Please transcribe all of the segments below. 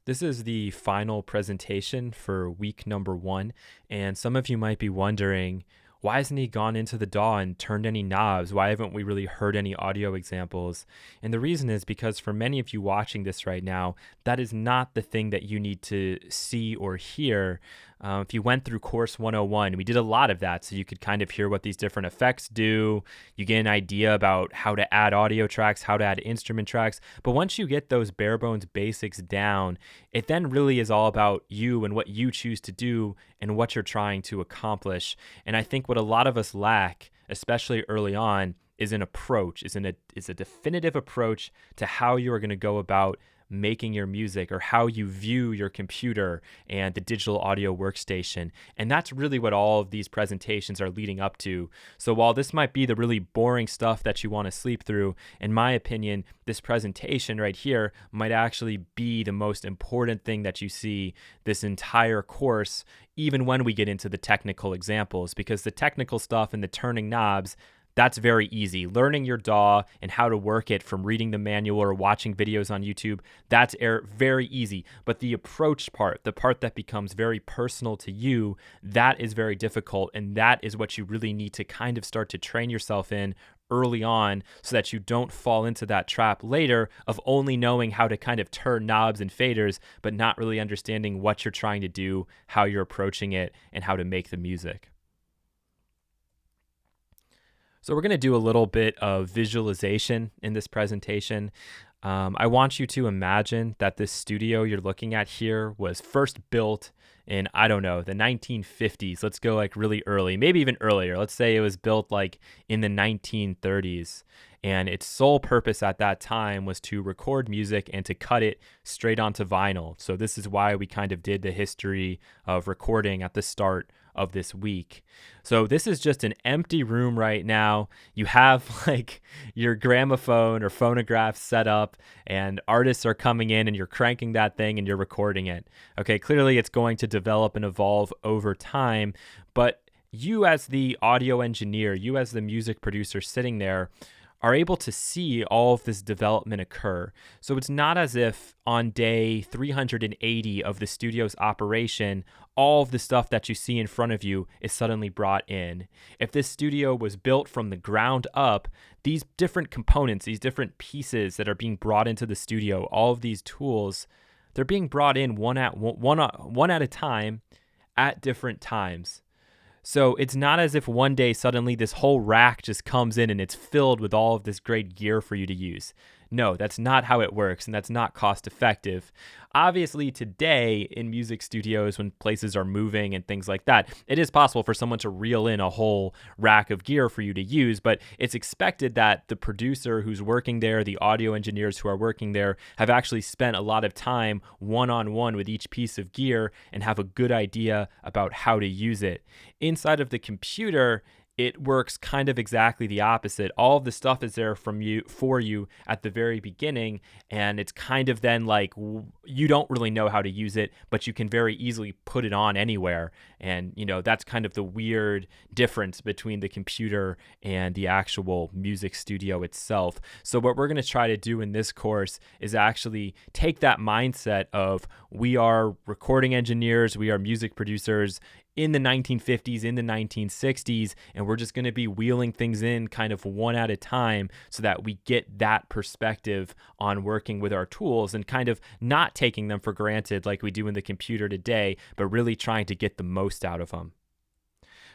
This is the final presentation for week number one, and some of you might be wondering, why hasn't he gone into the DAW and turned any knobs? Why haven't we really heard any audio examples? And the reason is because for many of you watching this right now, that is not the thing that you need to see or hear. If you went through course 101, we did a lot of that, so you could kind of hear what these different effects do. You get an idea about how to add audio tracks, how to add instrument tracks. But once you get those bare bones basics down, it then really is all about you and what you choose to do and what you're trying to accomplish. And I think what a lot of us lack, especially early on, is an approach, is a definitive approach to how you are going to go about making your music, or how you view your computer and the digital audio workstation. And that's really what all of these presentations are leading up to. So while this might be the really boring stuff that you want to sleep through, in my opinion, this presentation right here might actually be the most important thing that you see this entire course, even when we get into the technical examples, because the technical stuff and the turning knobs, that's very easy. Learning your DAW and how to work it from reading the manual or watching videos on YouTube, that's very easy. But the approach part, the part that becomes very personal to you, that is very difficult. And that is what you really need to kind of start to train yourself in early on, so that you don't fall into that trap later of only knowing how to kind of turn knobs and faders, but not really understanding what you're trying to do, how you're approaching it, and how to make the music. So we're going to do a little bit of visualization in this presentation. I want you to imagine that this studio you're looking at here was first built in, I don't know, the 1950s. Let's go like really early, maybe even earlier. Let's say it was built like in the 1930s. And its sole purpose at that time was to record music and to cut it straight onto vinyl. So this is why we kind of did the history of recording at the start of this week. So this is just an empty room right now. You have like your gramophone or phonograph set up, and artists are coming in and you're cranking that thing and you're recording it. Okay, clearly it's going to develop and evolve over time, but you as the audio engineer, you as the music producer sitting there, are able to see all of this development occur. So it's not as if on day 380 of the studio's operation, all of the stuff that you see in front of you is suddenly brought in. If this studio was built from the ground up, these different components, these different pieces that are being brought into the studio, all of these tools, they're being brought in one at a time at different times. So it's not as if one day suddenly this whole rack just comes in and it's filled with all of this great gear for you to use. No, that's not how it works, and that's not cost effective. Obviously, today in music studios, when places are moving and things like that, it is possible for someone to reel in a whole rack of gear for you to use, but it's expected that the producer who's working there, the audio engineers who are working there, have actually spent a lot of time one-on-one with each piece of gear and have a good idea about how to use it. Inside of the computer, it works kind of exactly the opposite. All of the stuff is there for you at the very beginning, and it's kind of then like you don't really know how to use it, but you can very easily put it on anywhere. And that's kind of the weird difference between the computer and the actual music studio itself. So what we're going to try to do in this course is actually take that mindset of, we are recording engineers, we are music producers in the 1950s, in the 1960s, and we're just going to be wheeling things in kind of one at a time so that we get that perspective on working with our tools and kind of not taking them for granted like we do in the computer today, but really trying to get the most out of them.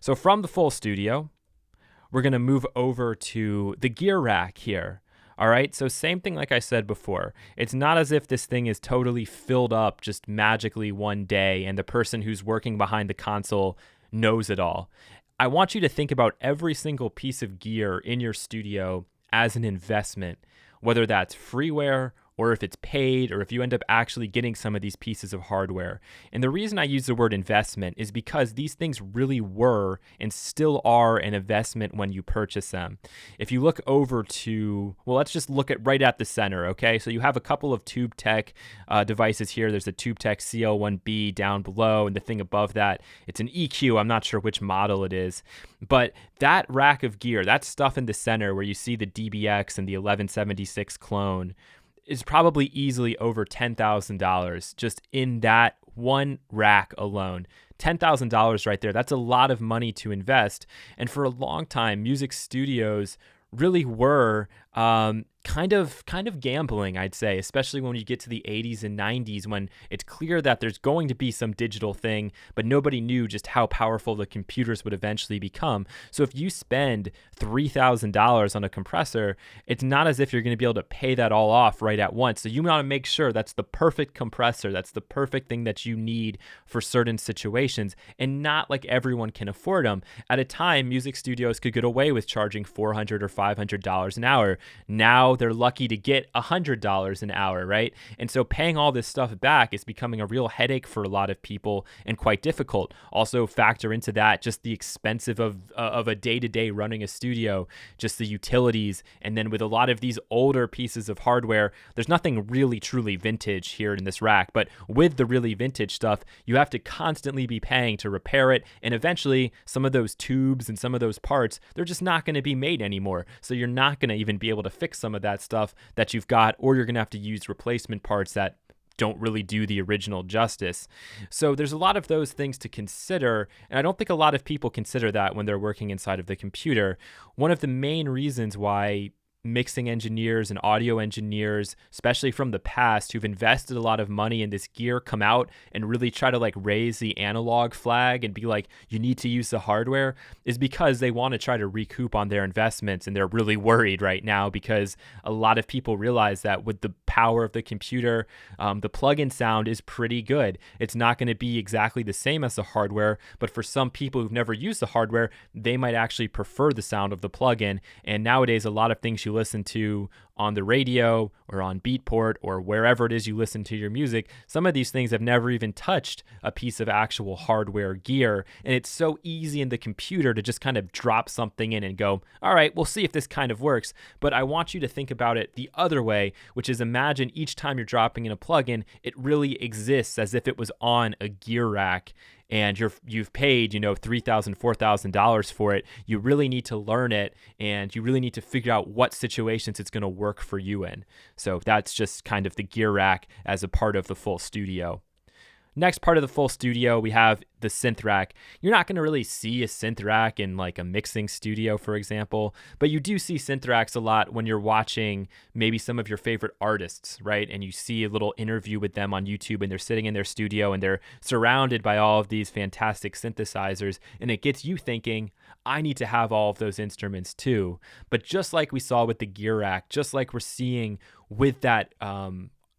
So from the full studio, we're going to move over to the gear rack here. All right, so same thing like I said before. It's not as if this thing is totally filled up just magically one day and the person who's working behind the console knows it all. I want you to think about every single piece of gear in your studio as an investment, whether that's freeware or if it's paid, or if you end up actually getting some of these pieces of hardware. And the reason I use the word investment is because these things really were and still are an investment when you purchase them. If you look over to, well, let's just look at right at the center, okay? So you have a couple of TubeTech devices here. There's a TubeTech CL1B down below, and the thing above that, it's an EQ. I'm not sure which model it is. But that rack of gear, that stuff in the center where you see the DBX and the 1176 clone, is probably easily over $10,000 just in that one rack alone. $10,000 right there. That's a lot of money to invest. And for a long time, music studios really were kind of gambling, I'd say, especially when you get to the 80s and 90s, when it's clear that there's going to be some digital thing, but nobody knew just how powerful the computers would eventually become. So if you spend $3,000 on a compressor, it's not as if you're going to be able to pay that all off right at once. So you want to make sure that's the perfect compressor, that's the perfect thing that you need for certain situations, and not like everyone can afford them. At a time, music studios could get away with charging $400 or $500 an hour. Now they're lucky to get $100 an hour, right? And so paying all this stuff back is becoming a real headache for a lot of people and quite difficult. Also factor into that just the expensive of a day-to-day running a studio, just the utilities. And then with a lot of these older pieces of hardware, there's nothing really truly vintage here in this rack, but with the really vintage stuff, you have to constantly be paying to repair it. And eventually some of those tubes and some of those parts, they're just not going to be made anymore. So you're not going to even be able to fix some of that stuff that you've got, or you're going to have to use replacement parts that don't really do the original justice. So there's a lot of those things to consider, and I don't think a lot of people consider that when they're working inside of the computer. One of the main reasons why mixing engineers and audio engineers, especially from the past, who've invested a lot of money in this gear, come out and really try to like raise the analog flag and be like, you need to use the hardware, is because they want to try to recoup on their investments. And they're really worried right now because a lot of people realize that with the power of the computer, the plug-in sound is pretty good. It's not going to be exactly the same as the hardware, but for some people who've never used the hardware, they might actually prefer the sound of the plug-in. And nowadays, a lot of things you listen to on the radio or on Beatport or wherever it is you listen to your music, some of these things have never even touched a piece of actual hardware gear. And it's so easy in the computer to just kind of drop something in and go, all right, we'll see if this kind of works. But I want you to think about it the other way, which is imagine each time you're dropping in a plugin, it really exists as if it was on a gear rack. And you've paid, $3,000, $4,000 for it. You really need to learn it, and you really need to figure out what situations it's going to work for you in. So that's just kind of the gear rack as a part of the full studio. Next part of the full studio, we have the synth rack. You're not going to really see a synth rack in like a mixing studio, for example, but you do see synth racks a lot when you're watching maybe some of your favorite artists, right? And you see a little interview with them on YouTube, and they're sitting in their studio and they're surrounded by all of these fantastic synthesizers, and it gets you thinking, I need to have all of those instruments too. But just like we saw with the gear rack, just like we're seeing with that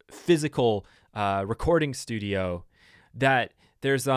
physical recording studio, that there's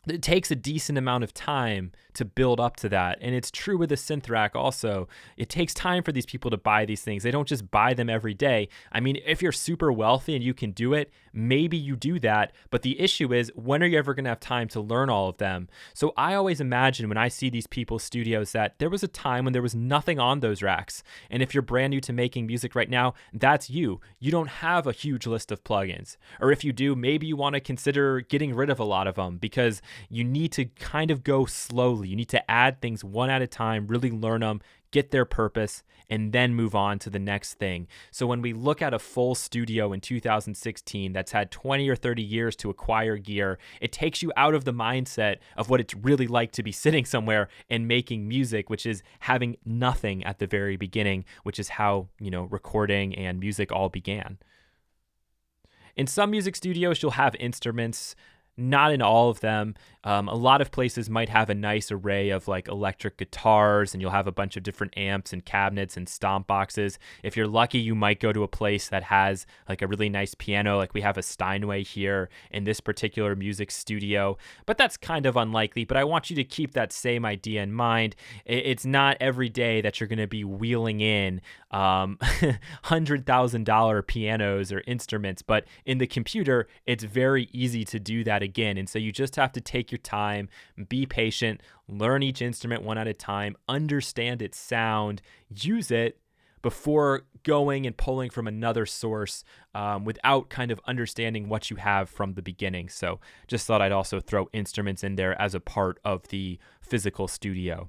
it takes a decent amount of time to build up to that. And it's true with the synth rack also. It takes time for these people to buy these things. They don't just buy them every day. I mean, if you're super wealthy and you can do it, maybe you do that. But the issue is, when are you ever going to have time to learn all of them? So I always imagine when I see these people's studios that there was a time when there was nothing on those racks. And if you're brand new to making music right now, that's you. You don't have a huge list of plugins. Or if you do, maybe you want to consider getting rid of a lot of them, because you need to kind of go slowly. You need to add things one at a time, really learn them, get their purpose, and then move on to the next thing. So when we look at a full studio in 2016 that's had 20 or 30 years to acquire gear, it takes you out of the mindset of what it's really like to be sitting somewhere and making music, which is having nothing at the very beginning, which is how, recording and music all began. In some music studios, you'll have instruments. Not in all of them. A lot of places might have a nice array of like electric guitars, and you'll have a bunch of different amps and cabinets and stomp boxes. If you're lucky, you might go to a place that has like a really nice piano, like we have a Steinway here in this particular music studio, but that's kind of unlikely. But I want you to keep that same idea in mind. It's not every day that you're going to be wheeling in $100,000 pianos or instruments, but in the computer, it's very easy to do that again. And so you just have to take your time, be patient, learn each instrument one at a time, understand its sound, use it before going and pulling from another source without kind of understanding what you have from the beginning. So just thought I'd also throw instruments in there as a part of the physical studio.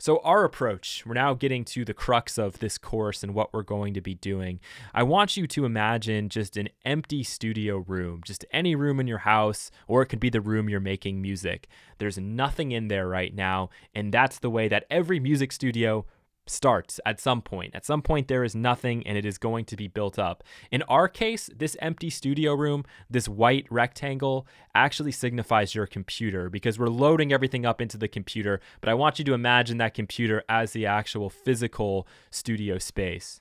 So, our approach, we're now getting to the crux of this course and what we're going to be doing. I want you to imagine just an empty studio room, just any room in your house, or it could be the room you're making music. There's nothing in there right now, and that's the way that every music studio starts at some point. At some point, there is nothing and it is going to be built up. In our case, this empty studio room, this white rectangle, actually signifies your computer because we're loading everything up into the computer. But I want you to imagine that computer as the actual physical studio space.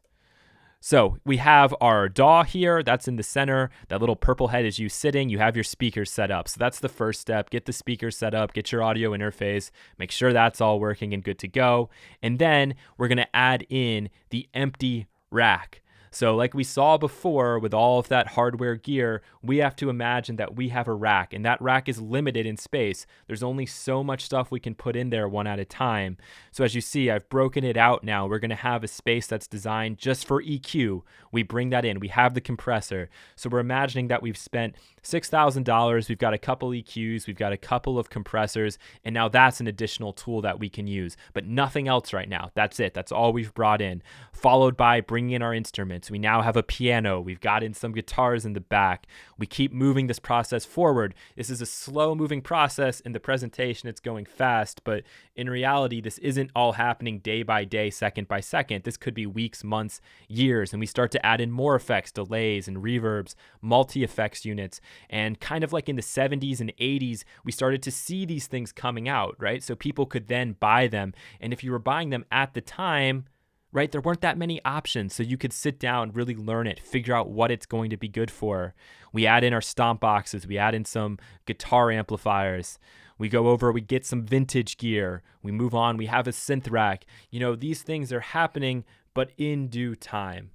So we have our DAW here, that's in the center. That little purple head is you sitting, you have your speakers set up. So that's the first step. Get the speakers set up, get your audio interface, make sure that's all working and good to go. And then we're gonna add in the empty rack. So like we saw before with all of that hardware gear, we have to imagine that we have a rack, and that rack is limited in space. There's only so much stuff we can put in there one at a time. So as you see, I've broken it out now. We're going to have a space that's designed just for EQ. We bring that in. We have the compressor. So we're imagining that we've spent $6,000. We've got a couple EQs. We've got a couple of compressors. And now that's an additional tool that we can use. But nothing else right now. That's it. That's all we've brought in. Followed by bringing in our instruments. We now have a piano. We've got in some guitars in the back. We keep moving this process forward. This is a slow moving process. In the presentation, it's going fast. But in reality, this isn't all happening day by day, second by second. This could be weeks, months, years. And we start to add in more effects, delays and reverbs, multi-effects units. And kind of like in the 70s and 80s, we started to see these things coming out, right? So people could then buy them. And if you were buying them at the time, right, there weren't that many options. So you could sit down, really learn it, figure out what it's going to be good for. We add in our stomp boxes. We add in some guitar amplifiers. We go over, we get some vintage gear. We move on. We have a synth rack. You know, these things are happening, but in due time.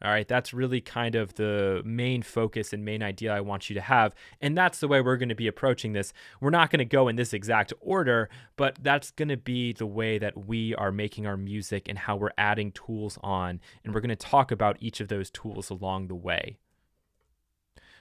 All right, that's really kind of the main focus and main idea I want you to have. And that's the way we're going to be approaching this. We're not going to go in this exact order, but that's going to be the way that we are making our music and how we're adding tools on. And we're going to talk about each of those tools along the way.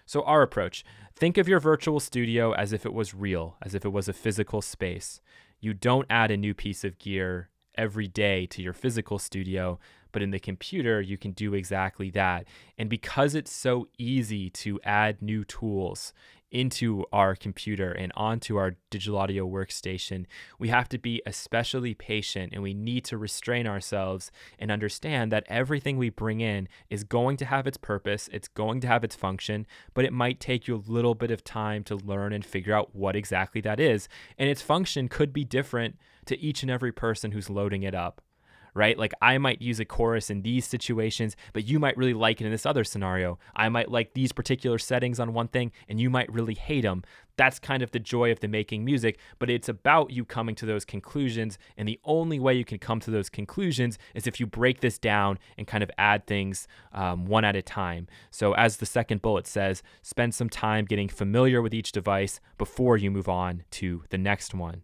So our approach, think of your virtual studio as if it was real, as if it was a physical space. You don't add a new piece of gear every day to your physical studio, but in the computer, you can do exactly that. And because it's so easy to add new tools into our computer and onto our digital audio workstation, we have to be especially patient, and we need to restrain ourselves and understand that everything we bring in is going to have its purpose, it's going to have its function, but it might take you a little bit of time to learn and figure out what exactly that is. And its function could be different to each and every person who's loading it up. Right? Like I might use a chorus in these situations, but you might really like it in this other scenario. I might like these particular settings on one thing, and you might really hate them. That's kind of the joy of the making music, but it's about you coming to those conclusions. And the only way you can come to those conclusions is if you break this down and kind of add things one at a time. So as the second bullet says, spend some time getting familiar with each device before you move on to the next one.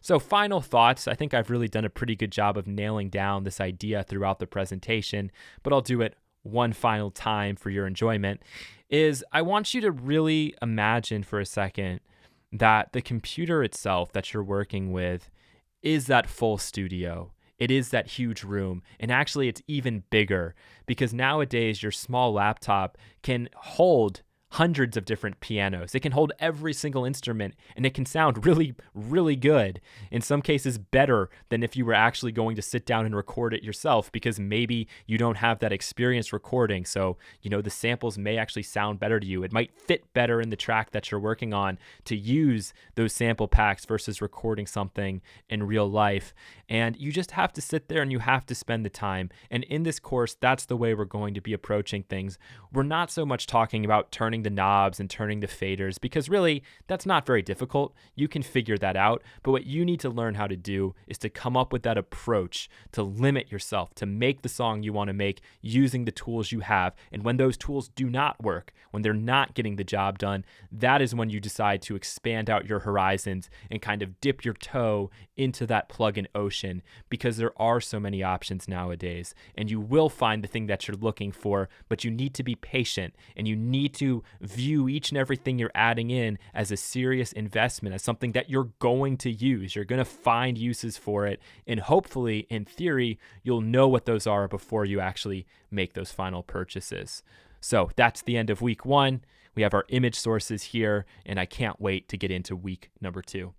So final thoughts, I think I've really done a pretty good job of nailing down this idea throughout the presentation, but I'll do it one final time for your enjoyment, is I want you to really imagine for a second that the computer itself that you're working with is that full studio. It is that huge room, and actually it's even bigger because nowadays your small laptop can hold hundreds of different pianos. It can hold every single instrument, and it can sound really, really good. In some cases, better than if you were actually going to sit down and record it yourself, because maybe you don't have that experience recording. So, you know, the samples may actually sound better to you. It might fit better in the track that you're working on to use those sample packs versus recording something in real life. And you just have to sit there and you have to spend the time. And in this course, that's the way we're going to be approaching things. We're not so much talking about turning the knobs and turning the faders, because really that's not very difficult. You can figure that out. But what you need to learn how to do is to come up with that approach to limit yourself, to make the song you want to make using the tools you have. And when those tools do not work, when they're not getting the job done, that is when you decide to expand out your horizons and kind of dip your toe into that plugin ocean, because there are so many options nowadays, and you will find the thing that you're looking for, but you need to be patient and you need to view each and everything you're adding in as a serious investment, as something that you're going to use. You're going to find uses for it. And hopefully, in theory, you'll know what those are before you actually make those final purchases. So that's the end of week 1. We have our image sources here, and I can't wait to get into week number 2.